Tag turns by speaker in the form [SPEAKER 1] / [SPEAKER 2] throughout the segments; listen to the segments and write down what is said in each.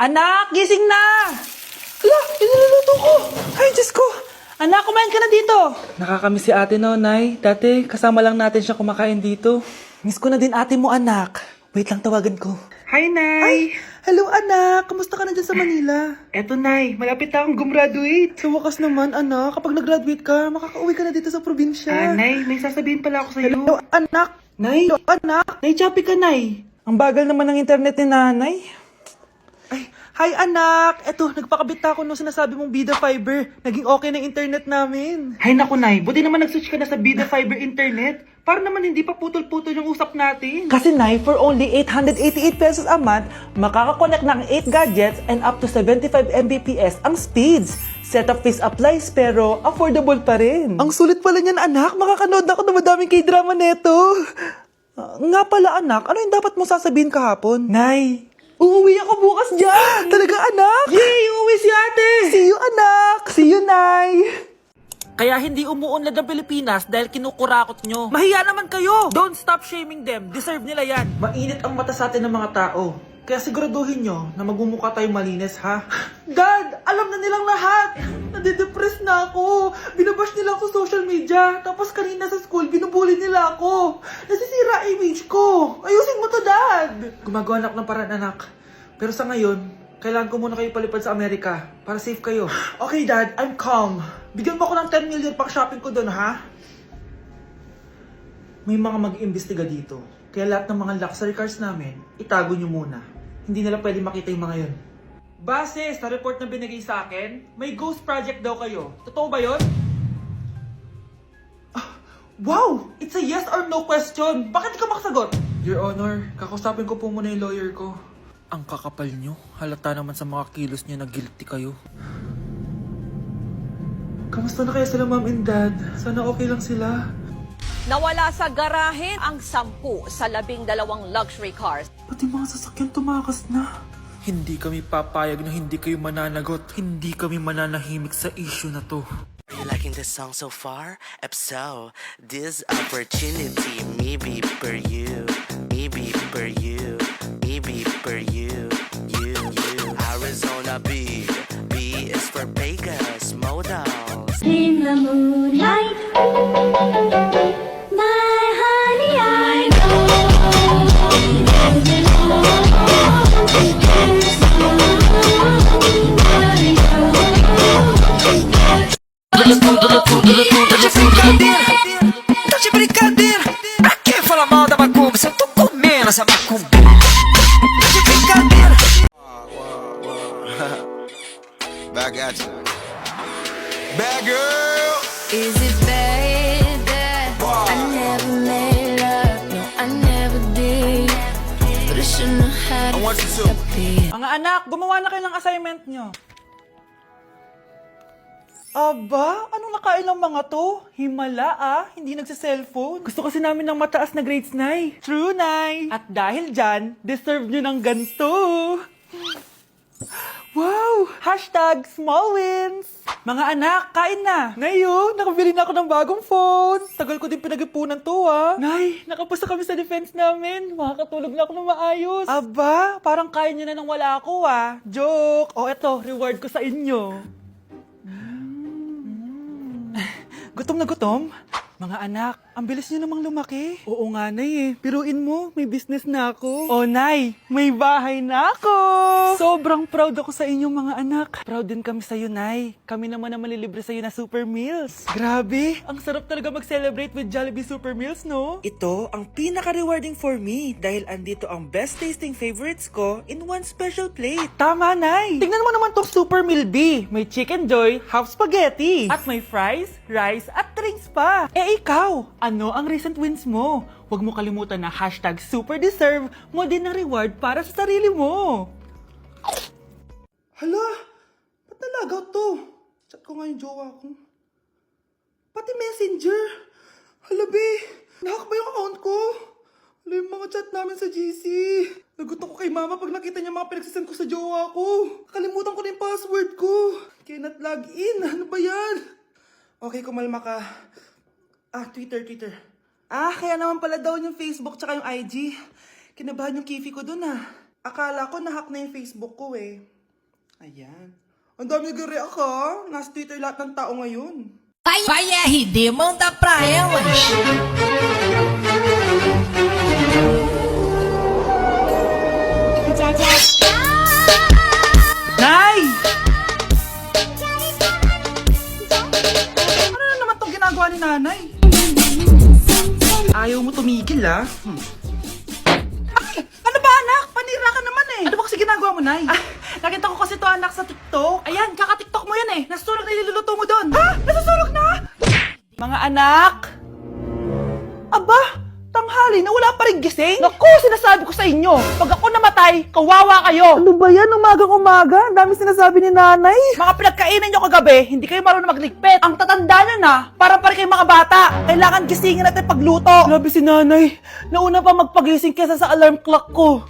[SPEAKER 1] Anak, gising na! Hala, iniluluto ko! Ay, Diyos ko! Anak, kumain ka na dito! Nakakamiss si ate no, Nay. Dati, kasama lang natin siya kumakain dito. Miss ko na din ate mo, anak. Wait lang, tawagan ko. Hi, Nay! Ay, hello, anak! Kamusta ka na dyan sa Manila? Eto, Nay. Malapit na akong gumraduate. Sa wakas naman, anak. Kapag nag-graduate ka, makakauwi ka na dito sa probinsya. Nay, may sasabihin pala ako sa'yo. Hello, anak! Nay! Hello, anak! Nay, choppy ka, Nay! Ang bagal naman ng internet ni nanay. Ay, hi anak! Eto, nagpakabit na ako nung sinasabi mong Bida Fiber. Naging okay na internet namin. Hay naku, Nay. Buti naman nag-switch ka na sa Bida Fiber internet. Para naman hindi pa putol-putol yung usap natin. Kasi, Nay, for only 888 pesos a month, makakakonect ng 8 gadgets and up to 75 Mbps ang speeds. Setup fees applies pero affordable pa rin. Ang sulit pala niyan, anak. Makakanood ako ng madaming K-drama neto. Nga pala, anak. Ano yung dapat mo sasabihin kahapon? Nay, uuwi ako bukas dyan! Talaga, anak? Yay! Uuwi si ate! See you, anak! See you, Nay! Kaya hindi umuunlad ang Pilipinas dahil kinukurakot nyo. Mahiya naman kayo! Don't stop shaming them. Deserve nila yan. Mainit ang mata sa atin ng mga tao. Kaya siguraduhin nyo na magmumukha tayong malinis, ha? Dad! Alam na nilang lahat! Nadidepress na ako! Binabash nila ako sa social media. Tapos kanina sa school, binubuli nila ako. Nasisira image ko. Ayusin mo to, Dad! Gumagawa na ako ng paraan, anak. Pero sa ngayon, kailangan ko muna kayo palipad sa Amerika para safe kayo. Okay, Dad. I'm calm. Bigyan mo ako ng 10 million pang shopping ko doon, ha? May mga mag-iimbestiga dito. Kaya lahat ng mga luxury cars namin, itago nyo muna. Hindi nila pwede makita yung mga yun. Base sa report na binigay sa akin, may ghost project daw kayo. Totoo ba yun? Wow! It's a yes or no question! Bakit di ka makasagot? Your Honor, kakusapin ko po muna yung lawyer ko. Ang kakapal nyo. Halata naman sa mga kilos nyo na guilty kayo. Kamusta na kaya sila, Mom and Dad? Sana okay lang sila.
[SPEAKER 2] Nawala sa garahe ang 10 sa 12 luxury cars.
[SPEAKER 1] Pati mga sasakyan tumakas na. Hindi kami papayag na hindi kayo mananagot. Hindi kami mananahimik sa issue na to.
[SPEAKER 3] Are you liking this song so far? If so, this opportunity maybe for you, maybe for you, maybe for you, you. Arizona B, B is for Vegas models.
[SPEAKER 4] In the moonlight, my honey, I
[SPEAKER 3] Tá de brincadeira, pra que falar mal da macumba se eu tô comendo essa macumba? Tá de brincadeira.
[SPEAKER 5] Back at you. Bad girl.
[SPEAKER 4] Is it bad that I never made love? No, I never did. But I shouldn't have had
[SPEAKER 5] I want you to.
[SPEAKER 1] Mga anak, gumawa na kayo ng assignment nyo. Aba, anong nakain ng mga to? Himala hindi nagsa-cellphone. Gusto kasi namin ng mataas na grades, Nay. True, Nay. At dahil dyan, deserve nyo ng ganito. Wow! Hashtag small wins! Mga anak, kain na! Ngayon, nakabili na ako ng bagong phone. Tagal ko din pinag-ipunan to, Nay, nakapasa kami sa defense namin. Makakatulog na ako ng maayos. Aba, parang kaya nyo na nang wala ako, Joke! O eto, reward ko sa inyo. Gutom na gutom? Mga anak, ang bilis nyo namang lumaki. Oo nga, Nay Piruin mo, may business na ako. Oh, Nay, may bahay na ako! Sobrang proud ako sa inyo, mga anak. Proud din kami sa'yo, Nay. Kami naman na malilibre sa'yo na Super Meals. Grabe, ang sarap talaga mag-celebrate with Jollibee Super Meals, no? Ito ang pinaka-rewarding for me dahil andito ang best tasting favorites ko in one special plate. Tama, Nay! Tingnan mo naman tong Super Meal B. May Chicken Joy, half spaghetti. At may fries, rice, at drinks pa. Ikaw, ano ang recent wins mo? Huwag mo kalimutan na hashtag superdeserve mo din ng reward para sa sarili mo. Hala, ba't nalagaw to? Chat ko nga yung jowa ko. Pati messenger. Hala, be, nahack ba yung account ko? Hala, yung mga chat namin sa GC. Nagutom ko kay mama pag nakita niya mga pinagsasend ko sa jowa ko. Kalimutan ko na yung password ko. Cannot log in. Ano ba yan? Okay, kumalma ka. Twitter. Kaya naman pala daw yung Facebook tsaka yung IG. Kinabahan yung kifi ko dun, Akala ko nahack na yung Facebook ko eh. Ayan. Ang dami nag-react ha. Nasa Twitter lahat ng tao ngayon.
[SPEAKER 6] Vai RD, manda pra elas.
[SPEAKER 1] Nay! Ano na naman itong ginagawa ni nanay? Ayaw mo tumigil ah. Ay! Ano ba anak? Panira ka naman eh. Ano ba kasi ginagawa mo, Nay? Nakita ko kasi to anak sa TikTok. Ayan, kaka-TikTok mo yan eh. Nasusunog na niluluto mo doon. Ha? Nasusunog na? Mga anak! Aba! Tanghali na wala pa rin gising? Naku, sinasabi ko sa inyo, pag ako namatay, kawawa kayo. Ano ba yan? Umagang-umaga? Ang dami sinasabi ni nanay. Mga pinagkainan nyo kagabi, hindi kayo marunong magligpit. Ang tatanda nyo na, parang pa rin kayong mga bata. Kailangan gisingin natin pagluto. Grabe si nanay. Nauna pa magpagising kesa sa alarm clock ko.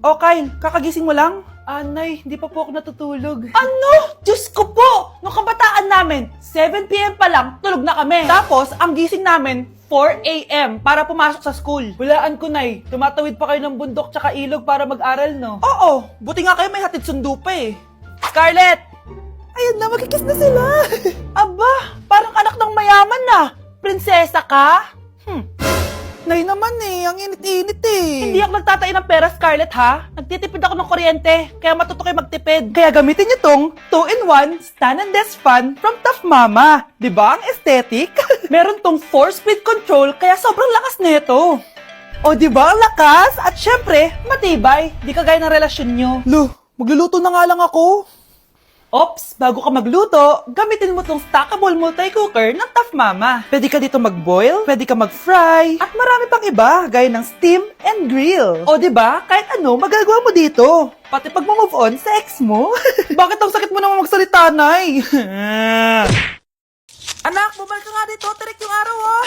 [SPEAKER 1] Okay, kakagising mo lang? Nay, hindi pa po ako natutulog. Ano? Diyos ko po! Nung kabataan namin, 7 p.m. pa lang, tulog na kami. Tapos, ang gising namin, 4 a.m. para pumasok sa school. Hulaan ko, Nay. Tumatawid pa kayo ng bundok tsaka ilog para mag-aral, no? Oo. Buti nga kayo may hatid sundo pa eh. Scarlett! Ayan na, magkikiss na sila. Aba, parang anak ng mayaman na. Prinsesa ka? Nay naman eh, ang init-init eh. Hindi ako nagtatain ng pera, Scarlett, ha? Nagtitipid ako ng kuryente, kaya matuto kayo magtipid. Kaya gamitin niyo tong 2-in-1 Stand and Desk Fan from Tough Mama. Diba ang aesthetic? Meron tong 4-speed control, kaya sobrang lakas nito. O diba ang lakas? At syempre, matibay. Di kagaya ng relasyon nyo. Lo, magluluto na nga lang ako. Ops, bago ka magluto, gamitin mo tong stackable multi-cooker ng Tough Mama. Pwede ka dito mag-boil, pwede ka mag-fry, at marami pang iba, gaya ng steam and grill. O diba, kahit ano, magagawa mo dito. Pati pag move on sa ex mo. Bakit ang sakit mo naman magsalita, Nay? Anak, bumalik ka nga dito, tirik yung araw ah.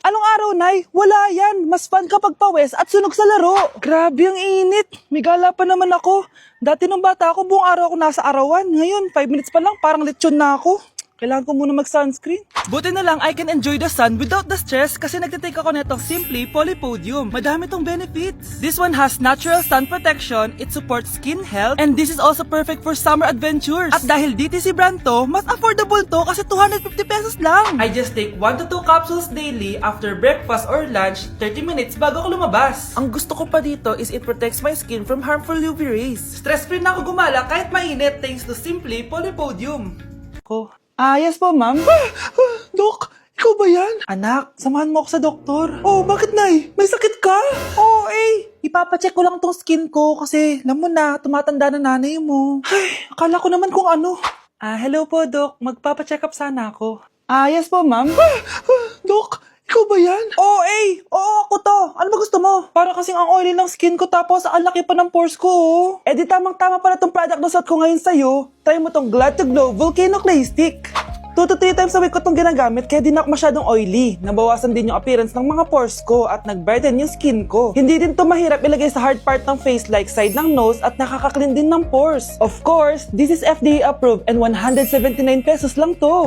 [SPEAKER 1] Anong araw, Nay? Wala yan. Mas fun kapag pawes at sunog sa laro. Grabe ang init. May gala pa naman ako. Dati nung bata ako, buong araw ako nasa arawan. Ngayon, 5 minutes pa lang, parang lechon na ako. Kailangan ko muna mag-sunscreen. Buti na lang I can enjoy the sun without the stress kasi nagtitake ako netong Simply Polypodium. Madami tong benefits. This one has natural sun protection, it supports skin health, and this is also perfect for summer adventures. At dahil DTC brand to, mas affordable to kasi 250 pesos lang. I just take 1 to 2 capsules daily after breakfast or lunch, 30 minutes bago ako lumabas. Ang gusto ko pa dito is it protects my skin from harmful UV rays. Stress-free na ako gumala kahit mainit thanks to Simply Polypodium. Yes po, ma'am. Dok, ikaw ba yan? Anak, samahan mo ako sa doktor. Oh, bakit, Nay? May sakit ka? Oo, ipapacheck ko lang tong skin ko kasi, alam mo na, tumatanda na nanay mo. Ay, akala ko naman kung ano. Hello po, Dok. Magpapacheck up sana ako. Yes po, ma'am. Dok, ikaw ba yan? Oo, ako to. Ano ba gusto mo? Para kasing ang oily ng skin ko tapos ang laki pa ng pores ko, oh. Di tamang-tama pala tong product na suot ko ngayon sa'yo. Try mo tong Glad to Glow Volcano Clay Stick. 2 to 3 times a week ko tong ginagamit kaya di na ako masyadong oily. Nabawasan din yung appearance ng mga pores ko at nag-brighten yung skin ko. Hindi din to mahirap ilagay sa hard part ng face like side ng nose at nakaka-clean din ng pores. Of course, this is FDA approved and 179 pesos lang to.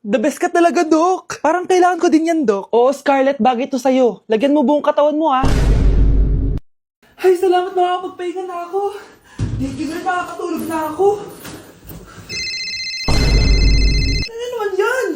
[SPEAKER 1] The best ka talaga, Dok. Parang kailangan ko din yan, Dok. Oo, Scarlett, bagay to sa'yo. Lagyan mo buong katawan mo, ah. Ay, salamat na makakapagpahinga na ako. Hindi na makakatulog na ako. Ano naman yan?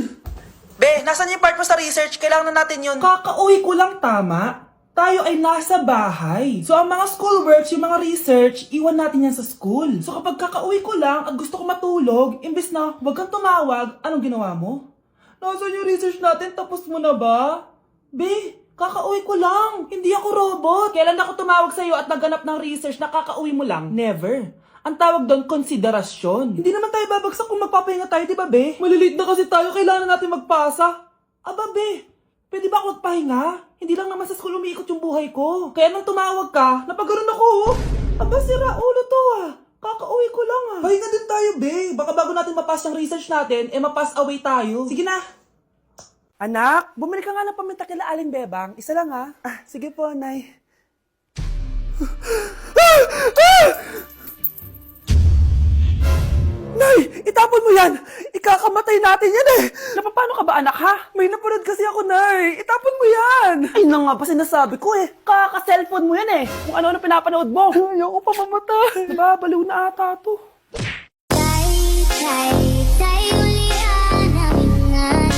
[SPEAKER 1] Be, nasan yung part mo sa research? Kailangan na natin yun. Kakauwi ko lang, tama? Tayo ay nasa bahay. So, ang mga schoolworks, yung mga research, iwan natin yan sa school. So, kapag kakauwi ko lang at gusto ko matulog, imbes na wag kang tumawag, anong ginawa mo? Nasaan yung research natin? Tapos mo na ba? Be, kakauwi ko lang. Hindi ako robot. Kailan ako tumawag sa'yo at nagganap ng research na kakauwi mo lang? Never. Ang tawag doon, konsiderasyon. Hindi naman tayo babagsak kung magpapahinga tayo, di ba, be? Malilate na kasi tayo, kailangan natin magpasa. Aba, be, pwede ba ako magpahinga? Hindi lang naman sa school umiikot yung buhay ko. Kaya nang tumawag ka, napaganoon ako, oh. Aba, sira ulo to, ah. Kakauwi ko lang, ah. Pahinga din tayo, be. Baka bago natin mapass yung research natin, mapass away tayo. Sige na. Anak, bumili ka nga ng paminta kila Aling Bebang. Isa lang, ha? Sige po, Nay. Nay, Itapon mo yan! Ikakamatay natin yan eh! Napapano ka ba anak ha? May napanood kasi ako, Nay. Itapon mo yan! Ay na nga ba sinasabi ko eh. Kaka-cellphone mo yan eh. Kung ano-ano pinapanood mo. Ayoko pa mamatay. Nababaliw na ata to.
[SPEAKER 7] Tay ulian ang ingay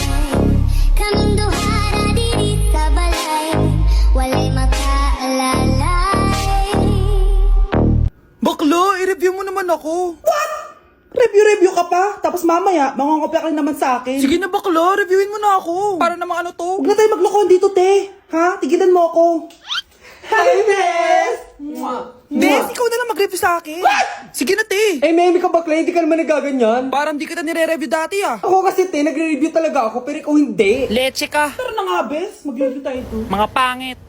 [SPEAKER 7] kaming duha ra diri sa balay walay makaalalay.
[SPEAKER 1] Baklo, i-review mo naman ako. What? Review ka pa? Tapos mamaya, mangongopya ka rin naman sa akin. Sige na baklo, reviewin mo na ako. Para namang ano to. Huwag na tayo maglokohan dito, te. Ha? Tigilan mo ako. Hi, Bes! Bes, ikaw na lang mag-review sa akin. What? Sige na, te.
[SPEAKER 8] Eh, Memi ka bakla, hindi ka naman nagaganyan.
[SPEAKER 1] Parang di kita nire-review dati ah.
[SPEAKER 8] Ako kasi, te, nagre-review talaga ako, pero ikaw hindi.
[SPEAKER 1] Leche ka. Tara na nga, Bes. Mag-review tayo to. Mga pangit.